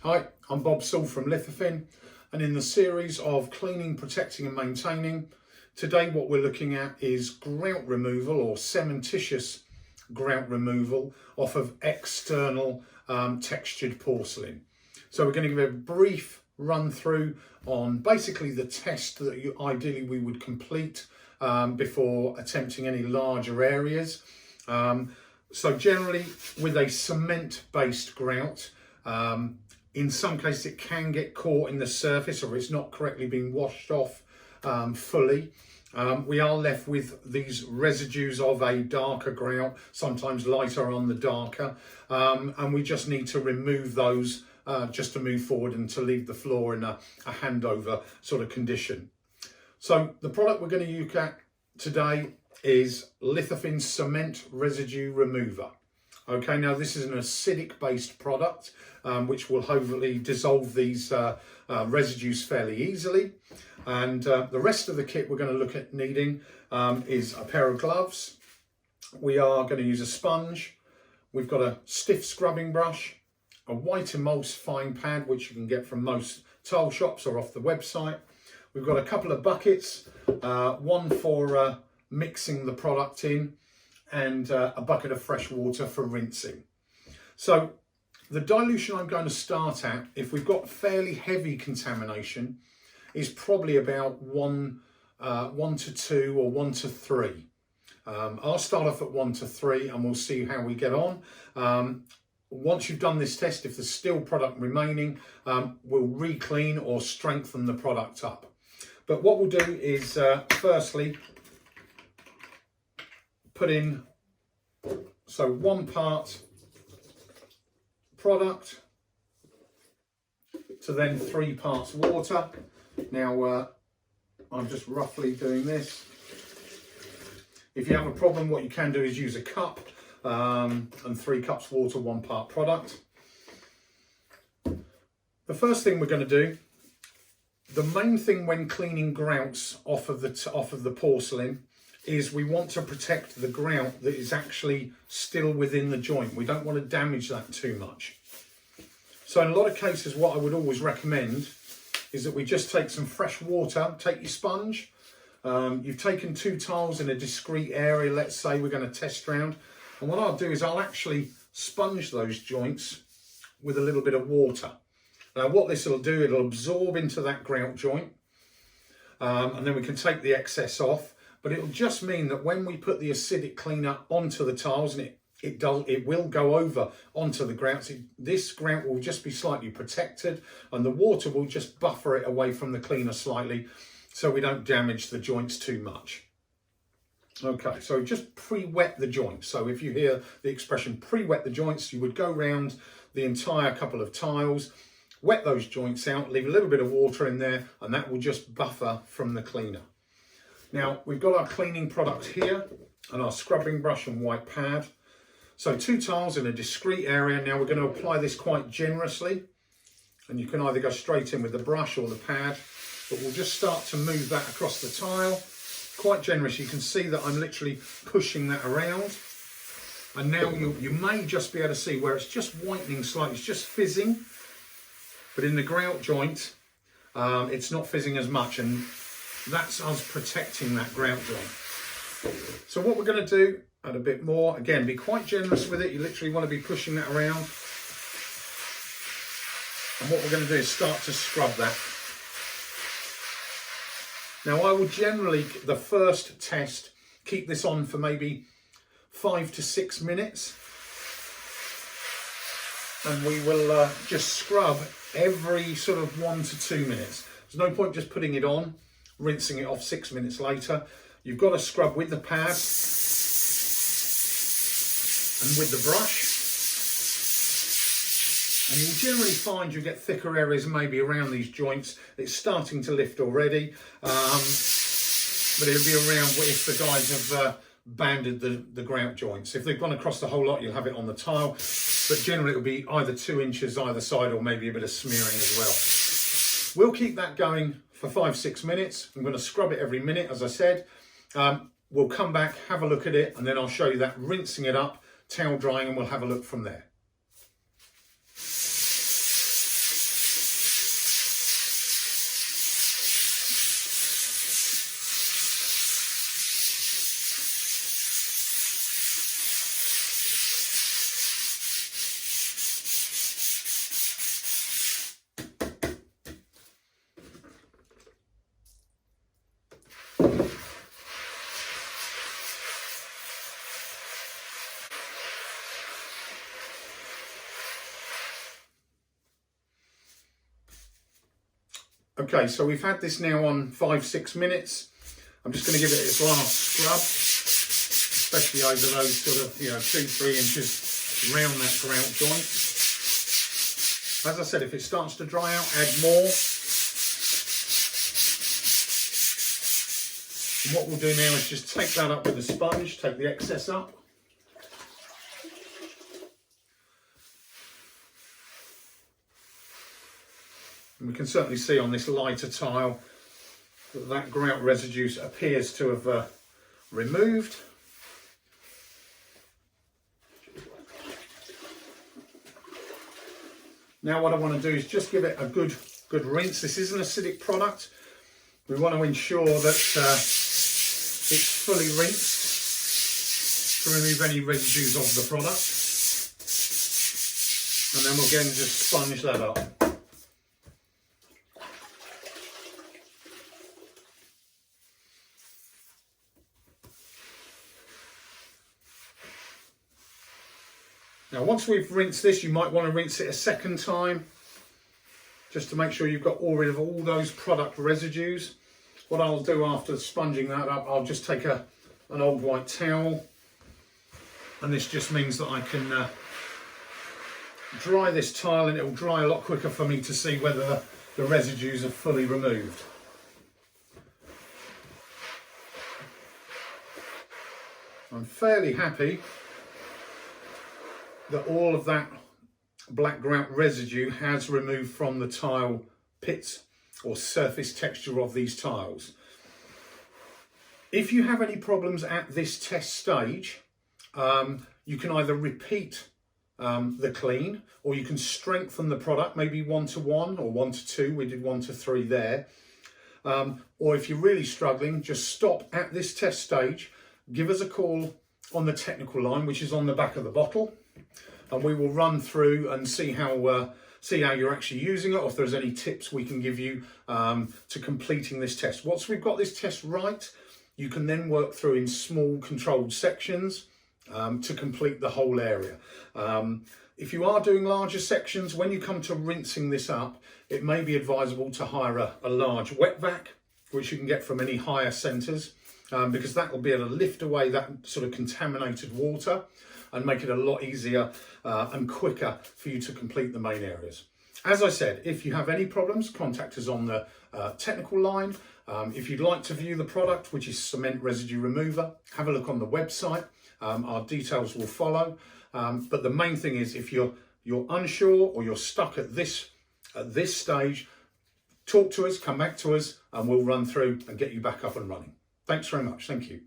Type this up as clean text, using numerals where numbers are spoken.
Hi, I'm Bob Saul from Lithofin, and in the series of cleaning, protecting and maintaining, today what we're looking at is grout removal or cementitious grout removal off of external textured porcelain. So we're going to give a brief run through on basically the test that ideally we would complete before attempting any larger areas. So generally with a cement based grout, in some cases it can get caught in the surface or it's not correctly being washed off fully. We are left with these residues of a darker grout, sometimes lighter on the darker, and we just need to remove those just to move forward and to leave the floor in a handover sort of condition. So the product we're going to look at today is Lithofin Cement Residue Remover. Okay, now this is an acidic based product which will hopefully dissolve these residues fairly easily. And the rest of the kit we're going to look at needing is a pair of gloves. We are going to use a sponge. We've got a stiff scrubbing brush, a white emulsifying pad which you can get from most tile shops or off the website. We've got a couple of buckets, one for mixing the product in, and a bucket of fresh water for rinsing. So the dilution I'm going to start at, if we've got fairly heavy contamination, is probably about 1 to 2 or 1 to 3. I'll start off at 1 to 3 and we'll see how we get on. Once you've done this test, if there's still product remaining, we'll re-clean or strengthen the product up. But what we'll do is firstly put in, so 1 part product to then 3 parts water. Now I'm just roughly doing this. If you have a problem, what you can do is use a cup and 3 cups water, 1 part product. The first thing we're going to do, the main thing when cleaning grouts off of the porcelain, is we want to protect the grout that is actually still within the joint. We don't want to damage that too much. So in a lot of cases, what I would always recommend is that we just take some fresh water, take your sponge. You've taken 2 tiles in a discrete area, let's say we're going to test round. And what I'll do is I'll actually sponge those joints with a little bit of water. Now what this will do, it'll absorb into that grout joint, and then we can take the excess off. But it'll just mean that when we put the acidic cleaner onto the tiles, and it will go over onto the grouts, this grout will just be slightly protected and the water will just buffer it away from the cleaner slightly so we don't damage the joints too much. Okay, so just pre-wet the joints. So if you hear the expression pre-wet the joints, you would go round the entire couple of tiles, wet those joints out, leave a little bit of water in there, and that will just buffer from the cleaner. Now we've got our cleaning product here and our scrubbing brush and white pad. So 2 tiles in a discrete area. Now we're going to apply this quite generously, and you can either go straight in with the brush or the pad, but we'll just start to move that across the tile. Quite generous. You can see that I'm literally pushing that around. And now you may just be able to see where it's just whitening slightly, it's just fizzing. But in the grout joint, it's not fizzing as much, and that's us protecting that grout joint. So what we're going to do, add a bit more. Again, be quite generous with it. You literally want to be pushing that around. And what we're going to do is start to scrub that. Now I would generally, the first test, keep this on for maybe 5 to 6 minutes. And we will just scrub every sort of 1 to 2 minutes. There's no point just putting it on, rinsing it off 6 minutes later. You've got to scrub with the pad and with the brush. And you'll generally find you get thicker areas maybe around these joints. It's starting to lift already, but it'll be around if the guys have banded the grout joints. If they've gone across the whole lot, you'll have it on the tile, but generally it'll be either 2 inches either side or maybe a bit of smearing as well. We'll keep that going for 5-6 minutes. I'm going to scrub it every minute, as I said. We'll come back, have a look at it, and then I'll show you that rinsing it up, towel drying, and we'll have a look from there. Okay, so we've had this now on 5-6 minutes. I'm just going to give it its last scrub, especially over those sort of 2-3 inches around that grout joint. As I said, if it starts to dry out, add more. And what we'll do now is just take that up with a sponge, take the excess up. And we can certainly see on this lighter tile that that grout residue appears to have removed. Now what I want to do is just give it a good rinse. This is an acidic product. We want to ensure that it's fully rinsed to remove any residues of the product. And then we'll again just sponge that up. Now once we've rinsed this, you might want to rinse it a second time, just to make sure you've got rid of all those product residues. What I'll do after sponging that up, I'll just take an old white towel, and this just means that I can dry this tile, and it will dry a lot quicker for me to see whether the residues are fully removed. I'm fairly happy that all of that black grout residue has removed from the tile pits or surface texture of these tiles. If you have any problems at this test stage, you can either repeat the clean, or you can strengthen the product, maybe 1-to-1 or 1-to-2. We did 1-to-3 there. Or if you're really struggling, just stop at this test stage, give us a call on the technical line, which is on the back of the bottle, and we will run through and see how you're actually using it, or if there's any tips we can give you to completing this test. Once we've got this test right, you can then work through in small controlled sections to complete the whole area. If you are doing larger sections, when you come to rinsing this up, it may be advisable to hire a large wet vac, which you can get from any hire centres, because that will be able to lift away that sort of contaminated water and make it a lot easier and quicker for you to complete the main areas. As I said, if you have any problems, contact us on the technical line. If you'd like to view the product, which is Cement Residue Remover, have a look on the website. Our details will follow. But the main thing is, if you're unsure or you're stuck at this stage, talk to us, come back to us, and we'll run through and get you back up and running. Thanks very much. Thank you.